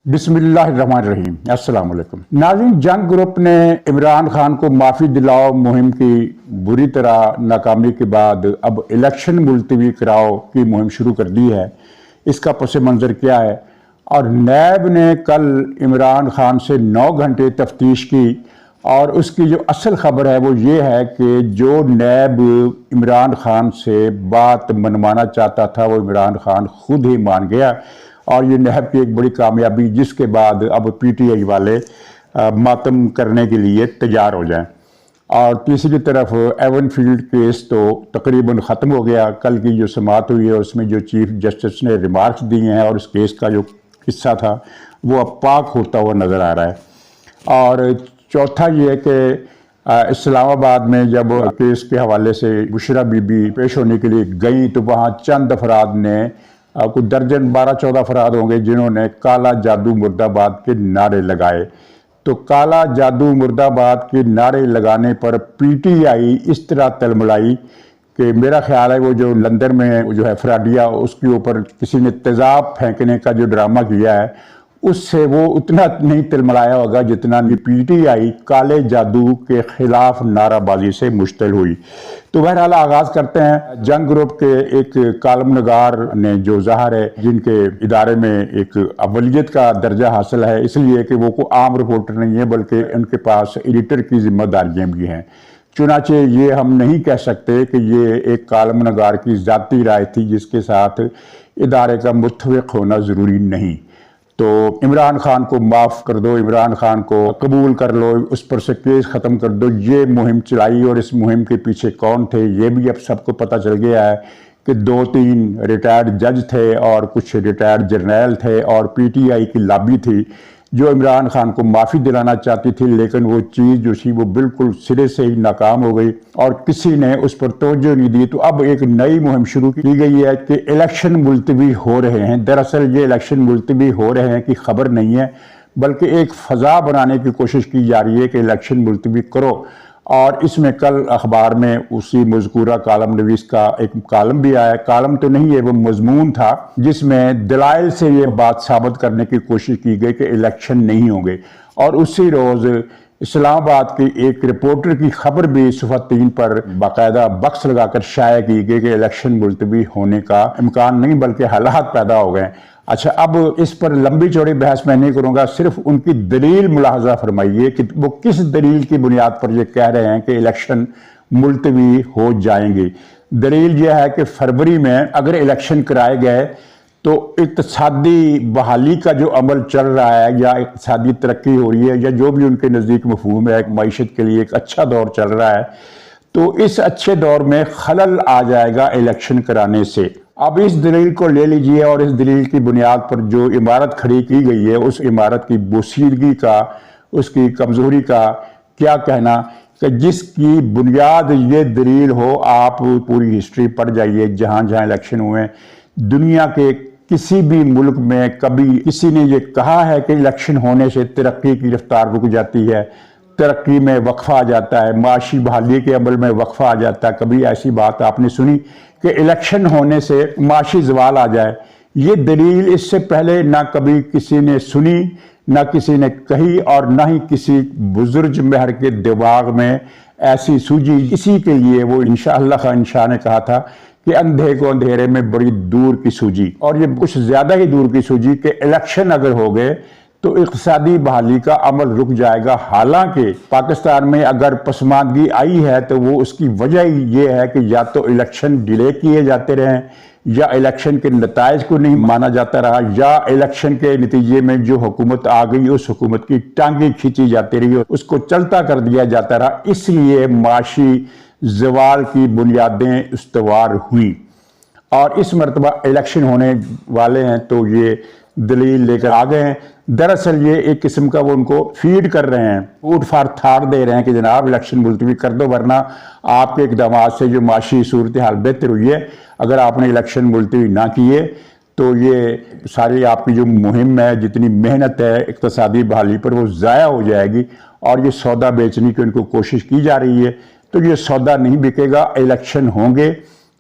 بسم اللہ الرحمن الرحیم۔ السلام علیکم ناظرین، جنگ گروپ نے عمران خان کو معافی دلاؤ مہم کی بری طرح ناکامی کے بعد اب الیکشن ملتوی کراؤ کی مہم شروع کر دی ہے۔ اس کا پس منظر کیا ہے؟ اور نیب نے کل عمران خان سے 9 گھنٹے تفتیش کی، اور اس کی جو اصل خبر ہے وہ یہ ہے کہ جو نیب عمران خان سے بات منوانا چاہتا تھا وہ عمران خان خود ہی مان گیا، اور یہ نیب کی ایک بڑی کامیابی، جس کے بعد اب پی ٹی آئی والے ماتم کرنے کے لیے تیار ہو جائیں۔ اور تیسری طرف ایون فیلڈ کیس تو تقریباً ختم ہو گیا۔ کل کی جو سماعت ہوئی ہے اس میں جو چیف جسٹس نے ریمارکس دیے ہیں اور اس کیس کا جو قصہ تھا وہ اب پاک ہوتا ہوا نظر آ رہا ہے۔ اور چوتھا یہ ہے کہ اسلام آباد میں جب کیس کے حوالے سے بشرا بی بی پیش ہونے کے لیے گئیں تو وہاں چند افراد نے، کوئی درجن 12-14 افراد ہوں گے، جنہوں نے کالا جادو مرد آباد کے نعرے لگائے۔ تو کالا جادو مرد آباد کے نعرے لگانے پر پی ٹی آئی اس طرح تلملائی کہ میرا خیال ہے وہ جو لندن میں جو ہے فراڈیا، اس کے اوپر کسی نے تیزاب پھینکنے کا جو ڈرامہ کیا ہے، اس سے وہ اتنا نہیں تلملایا ہوگا جتنا پی ٹی آئی کالے جادو کے خلاف نعرہ بازی سے مشتعل ہوئی۔ تو بہرحال آغاز کرتے ہیں۔ جنگ گروپ کے ایک کالم نگار نے جو ظاہر ہے، جن کے ادارے میں ایک اولیت کا درجہ حاصل ہے، اس لیے کہ وہ کوئی عام رپورٹر نہیں ہے بلکہ ان کے پاس ایڈیٹر کی ذمہ داریاں بھی ہیں۔ چنانچہ یہ ہم نہیں کہہ سکتے کہ یہ ایک کالم نگار کی ذاتی رائے تھی جس کے ساتھ ادارے کا متفق ہونا ضروری نہیں۔ تو عمران خان کو معاف کر دو، عمران خان کو قبول کر لو، اس پر سے کیس ختم کر دو، یہ مہم چلائی۔ اور اس مہم کے پیچھے کون تھے یہ بھی اب سب کو پتہ چل گیا ہے کہ 2-3 ریٹائرڈ جج تھے اور کچھ ریٹائرڈ جرنیل تھے، اور پی ٹی آئی کی لابی تھی جو عمران خان کو معافی دلانا چاہتی تھی، لیکن وہ چیز جو تھی وہ بالکل سرے سے ہی ناکام ہو گئی اور کسی نے اس پر توجہ نہیں دی۔ تو اب ایک نئی مہم شروع کی گئی ہے کہ الیکشن ملتوی ہو رہے ہیں۔ دراصل یہ الیکشن ملتوی ہو رہے ہیں کی خبر نہیں ہے، بلکہ ایک فضا بنانے کی کوشش کی جا رہی ہے کہ الیکشن ملتوی کرو۔ اور اس میں کل اخبار میں اسی مذکورہ کالم نویس کا ایک کالم بھی آیا، کالم تو نہیں ہے وہ مضمون تھا، جس میں دلائل سے یہ بات ثابت کرنے کی کوشش کی گئی کہ الیکشن نہیں ہوں گے۔ اور اسی روز اسلام آباد کی ایک رپورٹر کی خبر بھی صفحہ 3 پر باقاعدہ بکس لگا کر شائع کی گئی کہ الیکشن ملتوی ہونے کا امکان نہیں بلکہ حالات پیدا ہو گئے۔ اچھا، اب اس پر لمبی چوڑی بحث میں نہیں کروں گا، صرف ان کی دلیل ملاحظہ فرمائیے کہ وہ کس دلیل کی بنیاد پر یہ کہہ رہے ہیں کہ الیکشن ملتوی ہو جائیں گے۔ دلیل یہ ہے کہ فروری میں اگر الیکشن کرائے گئے تو اقتصادی بحالی کا جو عمل چل رہا ہے یا اقتصادی ترقی ہو رہی ہے یا جو بھی ان کے نزدیک مفہوم ہے، معیشت کے لیے ایک اچھا دور چل رہا ہے، تو اس اچھے دور میں خلل آ جائے گا الیکشن کرانے سے۔ اب اس دلیل کو لے لیجئے اور اس دلیل کی بنیاد پر جو عمارت کھڑی کی گئی ہے اس عمارت کی بوسیدگی کا، اس کی کمزوری کا کیا کہنا، کہ جس کی بنیاد یہ دلیل ہو۔ آپ پوری ہسٹری پڑھ جائیے، جہاں جہاں الیکشن ہوئے ہیں دنیا کے کسی بھی ملک میں کبھی کسی نے یہ کہا ہے کہ الیکشن ہونے سے ترقی کی رفتار رک جاتی ہے، ترقی میں وقفہ آ جاتا ہے، معاشی بحالی کے عمل میں وقفہ آ جاتا ہے؟ کبھی ایسی بات آپ نے سنی کہ الیکشن ہونے سے معاشی زوال آ جائے؟ یہ دلیل اس سے پہلے نہ کبھی کسی نے سنی، نہ کسی نے کہی، اور نہ ہی کسی بزرگ مہر کے دماغ میں ایسی سوجی۔ اسی کے لیے وہ انشاءاللہ خان شاہ نے کہا تھا کہ اندھے کو اندھیرے میں بڑی دور کی سوجی، اور یہ کچھ زیادہ ہی دور کی سوجی کہ الیکشن اگر ہو گئے تو اقتصادی بحالی کا عمل رک جائے گا۔ حالانکہ پاکستان میں اگر پسماندگی آئی ہے تو وہ اس کی وجہ ہی یہ ہے کہ یا تو الیکشن ڈیلے کیے جاتے رہے، یا الیکشن کے نتائج کو نہیں مانا جاتا رہا، یا الیکشن کے نتیجے میں جو حکومت آ گئی اس حکومت کی ٹانگیں کھینچی جاتی رہی، اس کو چلتا کر دیا جاتا رہا۔ اس لیے معاشی زوال کی بنیادیں استوار ہوئیں، اور اس مرتبہ الیکشن ہونے والے ہیں تو یہ دلیل لے کر آ گئے ہیں۔ دراصل یہ ایک قسم کا وہ ان کو فیڈ کر رہے ہیں، فوڈ فار تھاٹ دے رہے ہیں کہ جناب الیکشن ملتوی کر دو، ورنہ آپ کے اقدامات سے جو معاشی صورتحال بہتر ہوئی ہے، اگر آپ نے الیکشن ملتوی نہ کیے تو یہ ساری آپ کی جو مہم ہے، جتنی محنت ہے اقتصادی بحالی پر، وہ ضائع ہو جائے گی، اور یہ سودا بیچنے کی ان کو کوشش کی جا رہی ہے۔ تو یہ سودا نہیں بکے گا، الیکشن ہوں گے،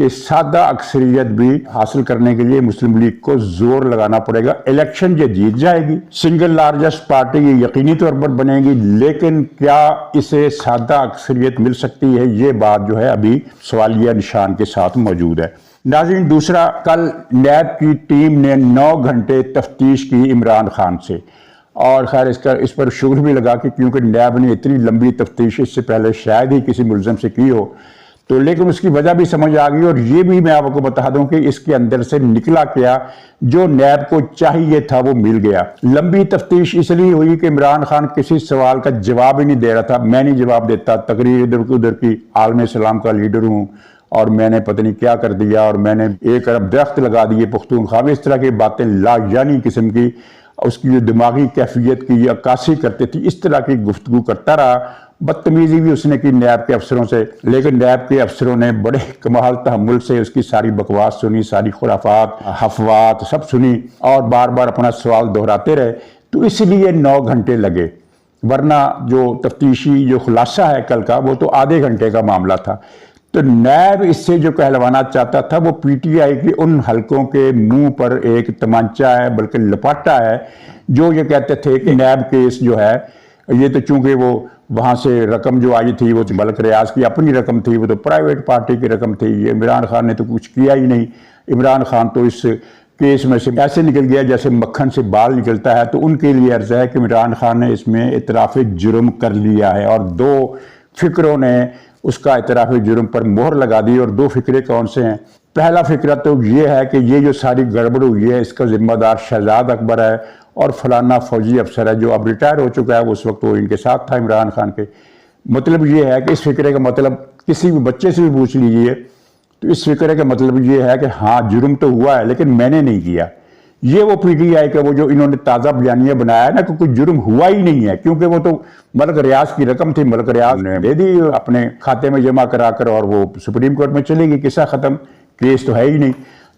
کہ سادہ اکثریت بھی حاصل کرنے کے لیے مسلم لیگ کو زور لگانا پڑے گا. الیکشن یہ جیت جائے گی, سنگل لارجسٹ پارٹی یہ یقینی طور پر بنے گی, لیکن کیا اسے سادہ اکثریت مل سکتی ہے, یہ بات جو ہے ابھی سوالیہ نشان کے ساتھ موجود ہے. ناظرین, دوسرا, کل نیب کی ٹیم نے 9 گھنٹے تفتیش کی عمران خان سے, اور خیر اس پر شکر بھی لگا کہ کیونکہ نیب نے اتنی لمبی تفتیش اس سے پہلے شاید ہی کسی ملزم سے کی ہو, تو لیکن اس کی وجہ بھی سمجھ آ گئی. اور یہ بھی میں آپ کو بتا دوں کہ اس کے اندر سے نکلا کیا, جو نیب کو چاہیے تھا وہ مل گیا. لمبی تفتیش اس لیے ہوئی کہ عمران خان کسی سوال کا جواب ہی نہیں دے رہا تھا. میں نہیں جواب دیتا, تقریر ادھر کی, عالم اسلام کا لیڈر ہوں اور میں نے پتہ نہیں کیا کر دیا, اور میں نے 1 ارب درخت لگا دیے پختونخوا میں, اس طرح کی باتیں لا یعنی قسم کی, اس کی جو دماغی کیفیت کی عکاسی کرتے تھی, اس طرح کی گفتگو کرتا رہا. بدتمیزی بھی اس نے کی نیب کے افسروں سے, لیکن نیب کے افسروں نے بڑے کمال تحمل سے اس کی ساری بکواس سنی, ساری خرافات, افواہات سب سنی, اور بار بار اپنا سوال دہراتے رہے. تو اس لیے 9 گھنٹے لگے, ورنہ جو تفتیشی جو خلاصہ ہے کل کا وہ تو آدھے گھنٹے کا معاملہ تھا. تو نیب اس سے جو کہلوانا چاہتا تھا وہ پی ٹی آئی کی ان حلقوں کے منہ پر ایک تمانچہ ہے, بلکہ لپاٹا ہے, جو یہ کہتے تھے کہ نیب کیس جو ہے یہ تو چونکہ وہ وہاں سے رقم جو آئی تھی وہ ملک ریاض کی اپنی رقم تھی, وہ تو پرائیویٹ پارٹی کی رقم تھی, یہ عمران خان نے تو کچھ کیا ہی نہیں. عمران خان تو اس کیس میں سے ایسے نکل گیا جیسے مکھن سے بال نکلتا ہے. تو ان کے لیے عرض ہے کہ عمران خان نے اس میں اعتراف جرم کر لیا ہے, اور 2 فکروں نے اس کا اعتراف جرم پر مہر لگا دی. اور 2 فکرے کون سے ہیں؟ پہلا فکرہ تو یہ ہے کہ یہ جو ساری گڑبڑ ہوئی ہے اس کا ذمہ دار شہزاد اکبر ہے, اور فلانا فوجی افسر ہے جو اب ریٹائر ہو چکا ہے, اس وقت وہ ان کے ساتھ تھا عمران خان کے. مطلب یہ ہے کہ اس فکرے کا مطلب کسی بھی بچے سے بھی پوچھ لیجئے تو اس فکرے کا مطلب یہ ہے کہ ہاں جرم تو ہوا ہے لیکن میں نے نہیں کیا. یہ وہ پی ٹی آئی کا وہ جو انہوں نے تازہ بیانیہ بنایا ہے نا کہ کوئی جرم ہوا ہی نہیں ہے, کیونکہ وہ تو ملک ریاض کی رقم تھی, ملک ریاض نے دے دی اپنے کھاتے میں جمع کرا کر, اور وہ سپریم کورٹ میں چلے گی, قصہ ختم, کیس تو ہے ہی نہیں.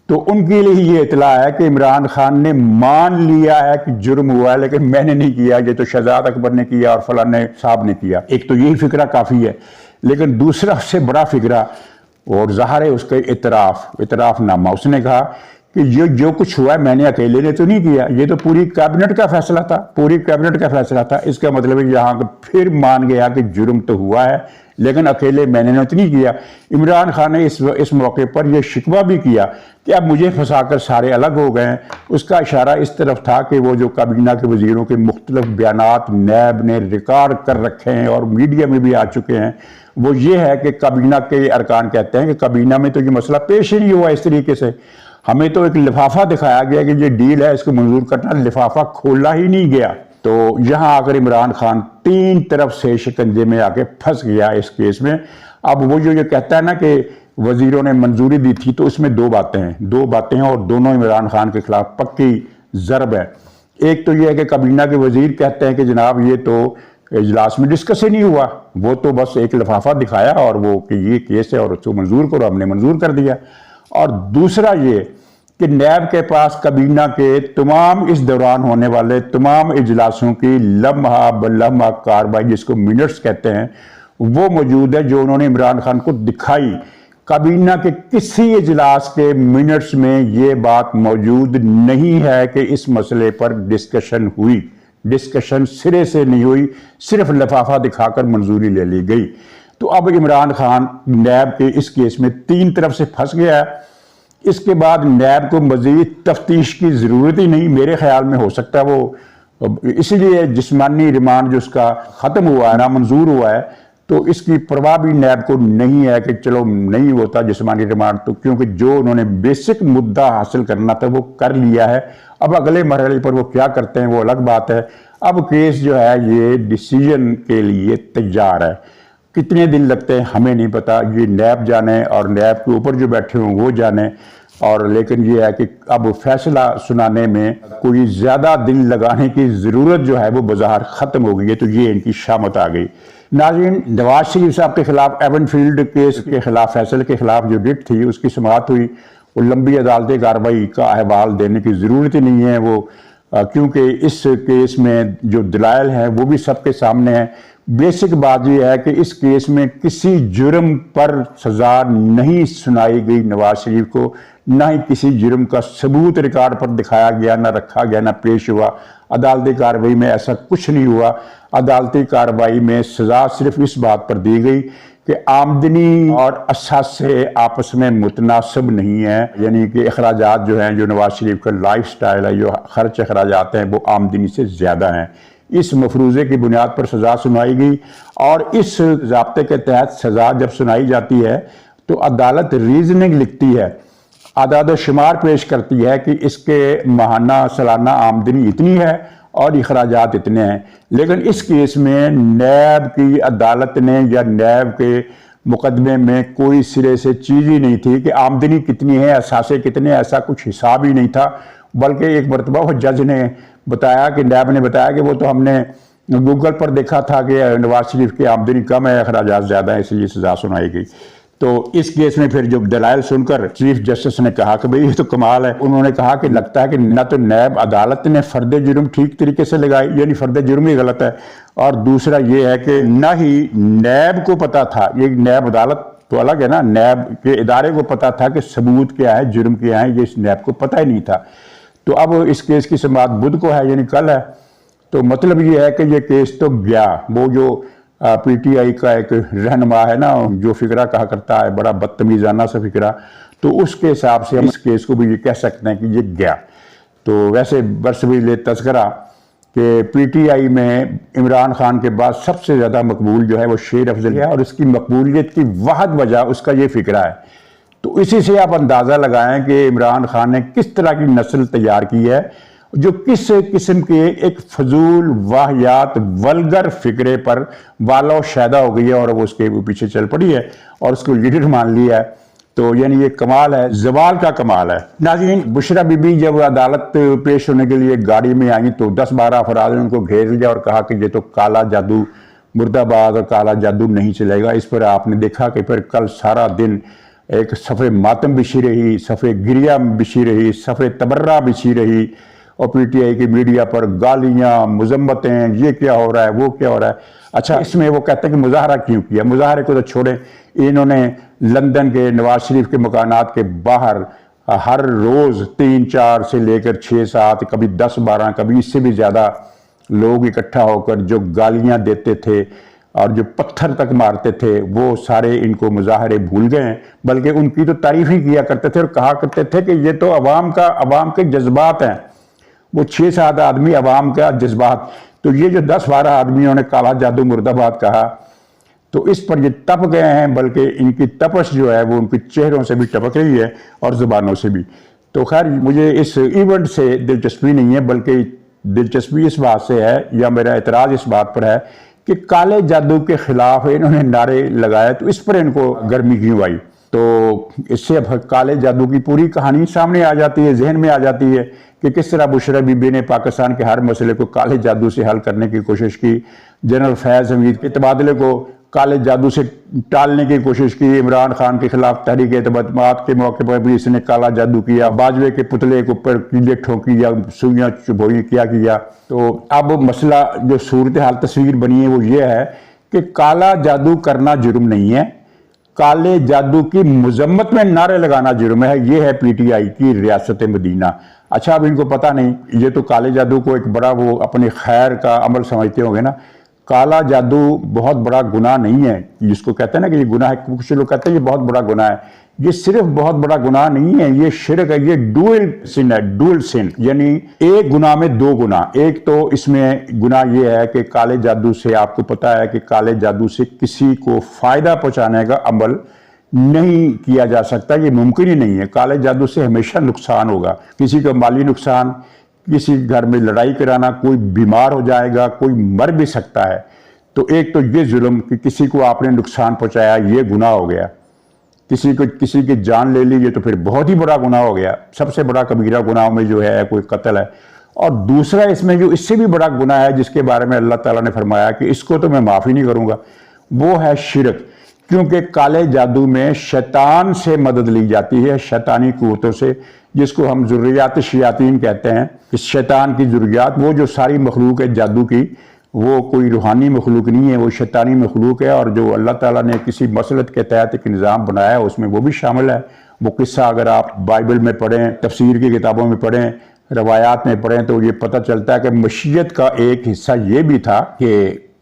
تو ان کے لیے یہ اطلاع ہے کہ عمران خان نے مان لیا ہے کہ جرم ہوا ہے لیکن میں نے نہیں کیا, یہ تو شہزاد اکبر نے کیا اور فلاں صاحب نے کیا. ایک تو یہی فکرہ کافی ہے, لیکن دوسرا اس سے بڑا فکرہ, اور ظاہر ہے اس کا اعتراف نامہ, اس نے کہا کہ یہ جو کچھ ہوا ہے میں نے اکیلے نے تو نہیں کیا, یہ تو پوری کابینٹ کا فیصلہ تھا, پوری کابینٹ کا فیصلہ تھا. اس کا مطلب ہے یہاں پھر مان گیا کہ جرم تو ہوا ہے لیکن اکیلے میں نے تو نہیں کیا. عمران خان نے اس موقع پر یہ شکوہ بھی کیا کہ اب مجھے پھنسا کر سارے الگ ہو گئے ہیں. اس کا اشارہ اس طرف تھا کہ وہ جو کابینہ کے وزیروں کے مختلف بیانات نیب نے ریکارڈ کر رکھے ہیں اور میڈیا میں بھی آ چکے ہیں, وہ یہ ہے کہ کابینہ کے ارکان کہتے ہیں کہ کابینہ میں تو یہ مسئلہ پیش ہی نہیں ہوا اس طریقے سے. ہمیں تو ایک لفافہ دکھایا گیا کہ یہ ڈیل ہے, اس کو منظور کرنا, لفافہ کھولا ہی نہیں گیا. تو یہاں آ کر عمران خان 3 طرف سے شکنجے میں آ کے پھنس گیا اس کیس میں. اب وہ جو یہ کہتا ہے نا کہ وزیروں نے منظوری دی تھی, تو اس میں 2 باتیں ہیں اور دونوں عمران خان کے خلاف پکی ضرب ہے. ایک تو یہ ہے کہ کابینہ کے وزیر کہتے ہیں کہ جناب یہ تو اجلاس میں ڈسکس ہی نہیں ہوا, وہ تو بس ایک لفافہ دکھایا اور وہ کہ یہ کیس ہے اور اس کو منظور کرو, ہم نے منظور کر دیا. اور دوسرا یہ کہ نیب کے پاس کابینہ کے تمام اس دوران ہونے والے تمام اجلاسوں کی لمحہ بلمحہ کارروائی, جس کو منٹس کہتے ہیں, وہ موجود ہے جو انہوں نے عمران خان کو دکھائی. کابینہ کے کسی اجلاس کے منٹس میں یہ بات موجود نہیں ہے کہ اس مسئلے پر ڈسکشن ہوئی. ڈسکشن سرے سے نہیں ہوئی, صرف لفافہ دکھا کر منظوری لے لی گئی. تو اب عمران خان نیب کے اس کیس میں 3 طرف سے پھنس گیا ہے. اس کے بعد نیب کو مزید تفتیش کی ضرورت ہی نہیں میرے خیال میں. ہو سکتا ہے وہ اسی لیے جسمانی ریمانڈ جو اس کا ختم ہوا ہے, نامنظور ہوا ہے, تو اس کی پرواہ بھی نیب کو نہیں ہے کہ چلو نہیں ہوتا جسمانی ریمانڈ, تو کیونکہ جو انہوں نے بیسک مدعا حاصل کرنا تھا وہ کر لیا ہے. اب اگلے مرحلے پر وہ کیا کرتے ہیں وہ الگ بات ہے. اب کیس جو ہے یہ ڈیسیجن کے لیے تیار ہے. کتنے دن لگتے ہیں ہمیں نہیں پتا, یہ نیب جانے اور نیب کے اوپر جو بیٹھے ہوں وہ جانے. اور لیکن یہ ہے کہ اب فیصلہ سنانے میں کوئی زیادہ دن لگانے کی ضرورت جو ہے وہ بظاہر ختم ہو گئی ہے. تو یہ ان کی شامت آ گئی. ناظرین, نواز شریف صاحب کے خلاف ایون فیلڈ کیس کے خلاف, فیصلے کے خلاف جو ڈٹ تھی اس کی سماعت ہوئی. وہ لمبی عدالتی کارروائی کا احوال دینے کی ضرورت ہی نہیں ہے, وہ کیونکہ اس کیس میں جو دلائل ہیں وہ بھی سب کے سامنے ہیں. بیسک بات یہ ہے کہ اس کیس میں کسی جرم پر سزا نہیں سنائی گئی نواز شریف کو، نہ ہی کسی جرم کا ثبوت ریکارڈ پر دکھایا گیا، نہ رکھا گیا، نہ پیش ہوا۔ عدالتی کارروائی میں ایسا کچھ نہیں ہوا۔ عدالتی کارروائی میں سزا صرف اس بات پر دی گئی کہ آمدنی اور اثاثے آپس میں متناسب نہیں ہیں، یعنی کہ اخراجات جو ہیں، جو نواز شریف کا لائف سٹائل ہے، جو خرچ اخراجات ہیں، وہ آمدنی سے زیادہ ہیں۔ اس مفروضے کی بنیاد پر سزا سنائی گئی، اور اس ضابطے کے تحت سزا جب سنائی جاتی ہے تو عدالت ریزننگ لکھتی ہے، اعداد و شمار پیش کرتی ہے کہ اس کے ماہانہ سالانہ آمدنی اتنی ہے اور اخراجات اتنے ہیں۔ لیکن اس کیس میں نیب کی عدالت نے یا نیب کے مقدمے میں کوئی سرے سے چیز ہی نہیں تھی کہ آمدنی کتنی ہے، اثاثے کتنے، ایسا کچھ حساب ہی نہیں تھا۔ بلکہ ایک مرتبہ وہ جج نے بتایا کہ نیب نے بتایا کہ وہ تو ہم نے گوگل پر دیکھا تھا کہ نواز شریف کی آمدنی کم ہے، اخراجات زیادہ ہیں، اس لیے سزا سنائی گئی۔ تو اس کیس میں پھر جو دلائل سن کر چیف جسٹس نے کہا کہ بھئی یہ تو کمال ہے، انہوں نے کہا کہ لگتا ہے کہ نہ تو نیب عدالت نے فرد جرم ٹھیک طریقے سے لگائی، یعنی فرد جرم ہی غلط ہے، اور دوسرا یہ ہے کہ نہ ہی نیب کو پتا تھا، یہ نیب عدالت تو الگ ہے نا، نیب کے ادارے کو پتا تھا کہ ثبوت کیا ہے، جرم کیا ہے، یہ اس نیب کو پتہ ہی نہیں تھا۔ تو اب اس کیس کی سماعت بدھ کو ہے، یعنی کل ہے۔ تو مطلب یہ ہے کہ یہ کیس تو گیا۔ وہ جو پی ٹی آئی کا ایک رہنما ہے نا، جو فقرہ کہا کرتا ہے، بڑا بدتمیزانہ سا فقرہ، تو اس کے حساب سے ہم اس کیس کو بھی یہ کہہ سکتے ہیں کہ یہ گیا۔ تو ویسے برسبیل تذکرہ کہ پی ٹی آئی میں عمران خان کے بعد سب سے زیادہ مقبول جو ہے وہ شیر افضل ہے، اور اس کی مقبولیت کی واحد وجہ اس کا یہ فقرہ ہے۔ تو اسی سے آپ اندازہ لگائیں کہ عمران خان نے کس طرح کی نسل تیار کی ہے، جو کس قسم کے ایک فضول واہیات ولگر فکرے پر والا و شیدہ ہو گئی ہے، اور وہ اس کے پیچھے چل پڑی ہے اور اس کو لیڈر مان لیا ہے۔ تو یعنی یہ کمال ہے، زوال کا کمال ہے۔ ناظرین، بشرا بی بی جب عدالت پیش ہونے کے لیے گاڑی میں آئیں تو 10-12 افراد نے ان کو گھیر لیا اور کہا کہ یہ تو کالا جادو مرد آباد اور کالا جادو نہیں چلے گا۔ اس پر آپ نے دیکھا کہ پھر کل سارا دن ایک صفحے ماتم بچھی رہی، صفحے گریہ بچھی رہی، صفحے تبرہ بچھی رہی، اور پی ٹی آئی کی میڈیا پر گالیاں، مذمتیں، یہ کیا ہو رہا ہے، وہ کیا ہو رہا ہے۔ اچھا، اس میں وہ کہتے ہیں کہ مظاہرہ کیوں کیا؟ مظاہرے کو تو چھوڑیں، انہوں نے لندن کے نواز شریف کے مکانات کے باہر ہر روز 3-4 سے لے کر 6-7، کبھی 10-12، کبھی اس سے بھی زیادہ لوگ اکٹھا ہو کر جو گالیاں دیتے تھے اور جو پتھر تک مارتے تھے، وہ سارے ان کو مظاہرے بھول گئے ہیں، بلکہ ان کی تو تعریف ہی کیا کرتے تھے اور کہا کرتے تھے کہ یہ تو عوام کے جذبات ہیں۔ وہ 6-7 آدمی عوام کا جذبات، تو یہ جو 10-12 آدمیوں نے کالا جادو مرد آباد کہا، تو اس پر یہ تپ گئے ہیں، بلکہ ان کی تپش جو ہے وہ ان کے چہروں سے بھی ٹپک رہی ہے اور زبانوں سے بھی۔ تو خیر، مجھے اس ایونٹ سے دلچسپی نہیں ہے، بلکہ دلچسپی اس بات سے ہے، یا میرا اعتراض اس بات پر ہے کہ کالے جادو کے خلاف انہوں نے نعرے لگائے، تو اس پر ان کو گرمی کیوں آئی؟ تو اس سے اب کالے جادو کی پوری کہانی سامنے آ جاتی ہے، ذہن میں آ جاتی ہے کہ کس طرح بشرا بی بی نے پاکستان کے ہر مسئلے کو کالے جادو سے حل کرنے کی کوشش کی، جنرل فیض حمید کے تبادلے کو کالے جادو سے ٹالنے کی کوشش کی، عمران خان کے خلاف تحریک اعتماد کے موقع پر بھی اس نے کالا جادو کیا، باجوے کے پتلے کے اوپر کیلیں ٹھونکی یا سوئیاں چبھوئی، کیا۔ تو اب مسئلہ جو صورتحال تصویر بنی ہے وہ یہ ہے کہ کالا جادو کرنا جرم نہیں ہے، کالے جادو کی مذمت میں نعرے لگانا جرم ہے۔ یہ ہے پی ٹی آئی کی ریاست مدینہ۔ اچھا، اب ان کو پتہ نہیں، یہ تو کالے جادو کو ایک بڑا وہ اپنے خیر کا عمل سمجھتے ہوں گے نا۔ کالا جادو بہت بڑا گناہ نہیں ہے، جس کو کہتے ہیں نا کہ یہ گناہ ہے، کچھ لوگ کہتے ہیں یہ بہت بڑا گناہ ہے۔ یہ صرف بہت بڑا گناہ نہیں ہے، یہ شرک ہے، یہ ڈوئل سن ہے، ڈوئل سن، یعنی ایک گناہ میں 2 گناہ۔ ایک تو اس میں گناہ یہ ہے کہ کالے جادو سے آپ کو پتہ ہے کہ کالے جادو سے کسی کو فائدہ پہنچانے کا عمل نہیں کیا جا سکتا، یہ ممکن ہی نہیں ہے۔ کالے جادو سے ہمیشہ نقصان ہوگا، کسی کا مالی نقصان، کسی گھر میں لڑائی کرانا، کوئی بیمار ہو جائے گا، کوئی مر بھی سکتا ہے۔ تو ایک تو یہ ظلم کہ کسی کو آپ نے نقصان پہنچایا، یہ گناہ ہو گیا۔ کسی کی جان لے لی، یہ تو پھر بہت ہی بڑا گناہ ہو گیا۔ سب سے بڑا کبیرہ گناہوں میں جو ہے کوئی قتل ہے۔ اور دوسرا اس میں جو اس سے بھی بڑا گناہ ہے، جس کے بارے میں اللہ تعالیٰ نے فرمایا کہ اس کو تو میں معافی نہیں کروں گا، وہ ہے شرک۔ کیونکہ کالے جادو میں شیطان سے مدد لی جاتی ہے، شیطانی قوتوں سے، جس کو ہم ذریات شیاطین کہتے ہیں۔ اس شیطان کی ذریات، وہ جو ساری مخلوق ہے جادو کی، وہ کوئی روحانی مخلوق نہیں ہے، وہ شیطانی مخلوق ہے، اور جو اللہ تعالیٰ نے کسی مسلط کے تحت ایک نظام بنایا ہے اس میں وہ بھی شامل ہے۔ وہ قصہ اگر آپ بائبل میں پڑھیں، تفسیر کی کتابوں میں پڑھیں، روایات میں پڑھیں تو یہ پتہ چلتا ہے کہ مشیت کا ایک حصہ یہ بھی تھا کہ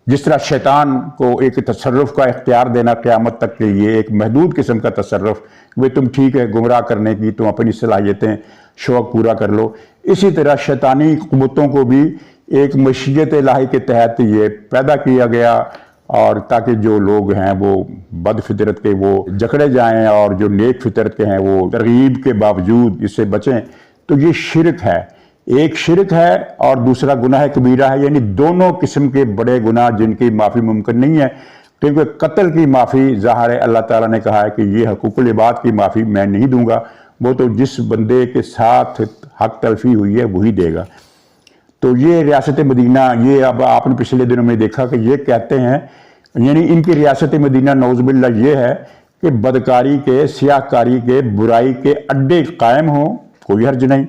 جس طرح شیطان کو ایک تصرف کا اختیار دینا قیامت تک کے لیے، ایک محدود قسم کا تصرف، وہ تم ٹھیک ہے گمراہ کرنے کی، تم اپنی صلاحیتیں شوق پورا کر لو، اسی طرح شیطانی قوتوں کو بھی ایک مشیت الہی کے تحت یہ پیدا کیا گیا، اور تاکہ جو لوگ ہیں وہ بد فطرت کے وہ جکڑے جائیں، اور جو نیک فطرت کے ہیں وہ ترغیب کے باوجود اس سے بچیں۔ تو یہ شرک ہے، ایک شرک ہے اور دوسرا گناہ کبیرہ ہے، یعنی دونوں قسم کے بڑے گناہ جن کی معافی ممکن نہیں ہے، کیونکہ قتل کی معافی ظاہر ہے اللہ تعالیٰ نے کہا ہے کہ یہ حقوق العباد کی معافی میں نہیں دوں گا، وہ تو جس بندے کے ساتھ حق تلفی ہوئی ہے وہی دے گا۔ تو یہ ریاست مدینہ، یہ اب آپ نے پچھلے دنوں میں دیکھا کہ یہ کہتے ہیں، یعنی ان کی ریاست مدینہ نعوذ باللہ یہ ہے کہ بدکاری کے، سیاہکاری کے، برائی کے اڈے قائم ہوں، کوئی حرج نہیں،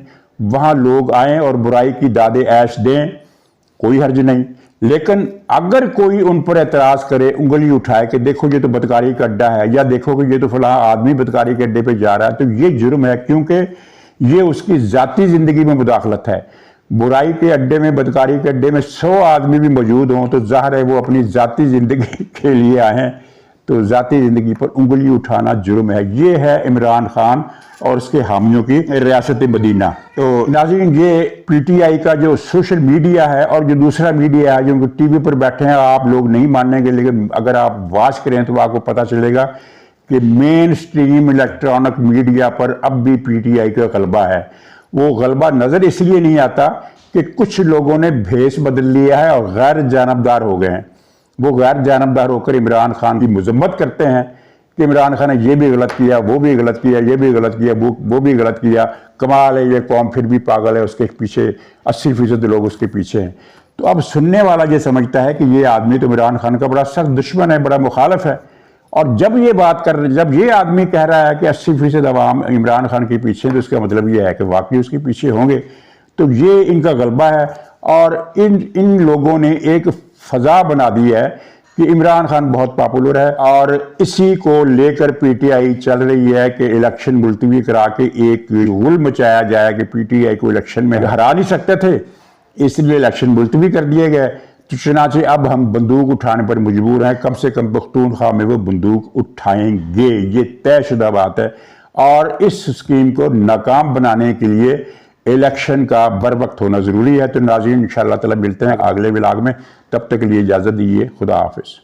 وہاں لوگ آئیں اور برائی کی داد عیش دیں، کوئی حرج نہیں، لیکن اگر کوئی ان پر اعتراض کرے، انگلی اٹھائے کہ دیکھو یہ تو بدکاری کا اڈا ہے، یا دیکھو کہ یہ تو فلاں آدمی بدکاری کے اڈے پہ جا رہا ہے، تو یہ جرم ہے، کیونکہ یہ اس کی ذاتی زندگی میں مداخلت ہے۔ برائی کے اڈے میں، بدکاری کے اڈے میں 100 آدمی بھی موجود ہوں تو ظاہر ہے وہ اپنی ذاتی زندگی کے لیے آئیں، تو ذاتی زندگی پر انگلی اٹھانا جرم ہے۔ یہ ہے عمران خان اور اس کے حامیوں کی ریاست مدینہ۔ تو ناظرین، یہ پی ٹی آئی کا جو سوشل میڈیا ہے اور جو دوسرا میڈیا ہے جو ٹی وی پر بیٹھے ہیں، آپ لوگ نہیں مانیں گے، لیکن اگر آپ واچ کریں تو آپ کو پتہ چلے گا کہ مین سٹریم الیکٹرانک میڈیا پر اب بھی پی ٹی آئی کا غلبہ ہے۔ وہ غلبہ نظر اس لیے نہیں آتا کہ کچھ لوگوں نے بھیس بدل لیا ہے اور غیر جانبدار ہو گئے ہیں۔ وہ غیر جانبدار ہو کر عمران خان کی مذمت کرتے ہیں کہ عمران خان نے یہ بھی غلط کیا، وہ بھی غلط کیا، یہ بھی غلط کیا، وہ بھی غلط کیا، کمال ہے یہ قوم پھر بھی پاگل ہے، اس کے پیچھے 80% لوگ اس کے پیچھے ہیں۔ تو اب سننے والا یہ سمجھتا ہے کہ یہ آدمی تو عمران خان کا بڑا سخت دشمن ہے، بڑا مخالف ہے، اور جب یہ آدمی کہہ رہا ہے کہ 80% عوام عمران خان کے پیچھے ہیں، تو اس کا مطلب یہ ہے کہ واقعی اس کے پیچھے ہوں گے۔ تو یہ ان کا غلبہ ہے، اور ان لوگوں نے ایک فضا بنا دی ہے کہ عمران خان بہت پاپولر ہے، اور اسی کو لے کر پی ٹی آئی چل رہی ہے کہ الیکشن ملتوی کرا کے ایک غل مچایا جائے کہ پی ٹی آئی کو الیکشن میں ہرا نہیں سکتے تھے، اس لیے الیکشن ملتوی کر دیے گئے۔ تو چنانچہ اب ہم بندوق اٹھانے پر مجبور ہیں، کم سے کم پختونخوا میں وہ بندوق اٹھائیں گے، یہ طے شدہ بات ہے، اور اس اسکیم کو ناکام بنانے کے لیے الیکشن کا بر وقت ہونا ضروری ہے۔ تو ناظرین، انشاءاللہ تعالی ملتے ہیں اگلے ولاگ میں، تب تک کے لیے اجازت دیجیے، خدا حافظ۔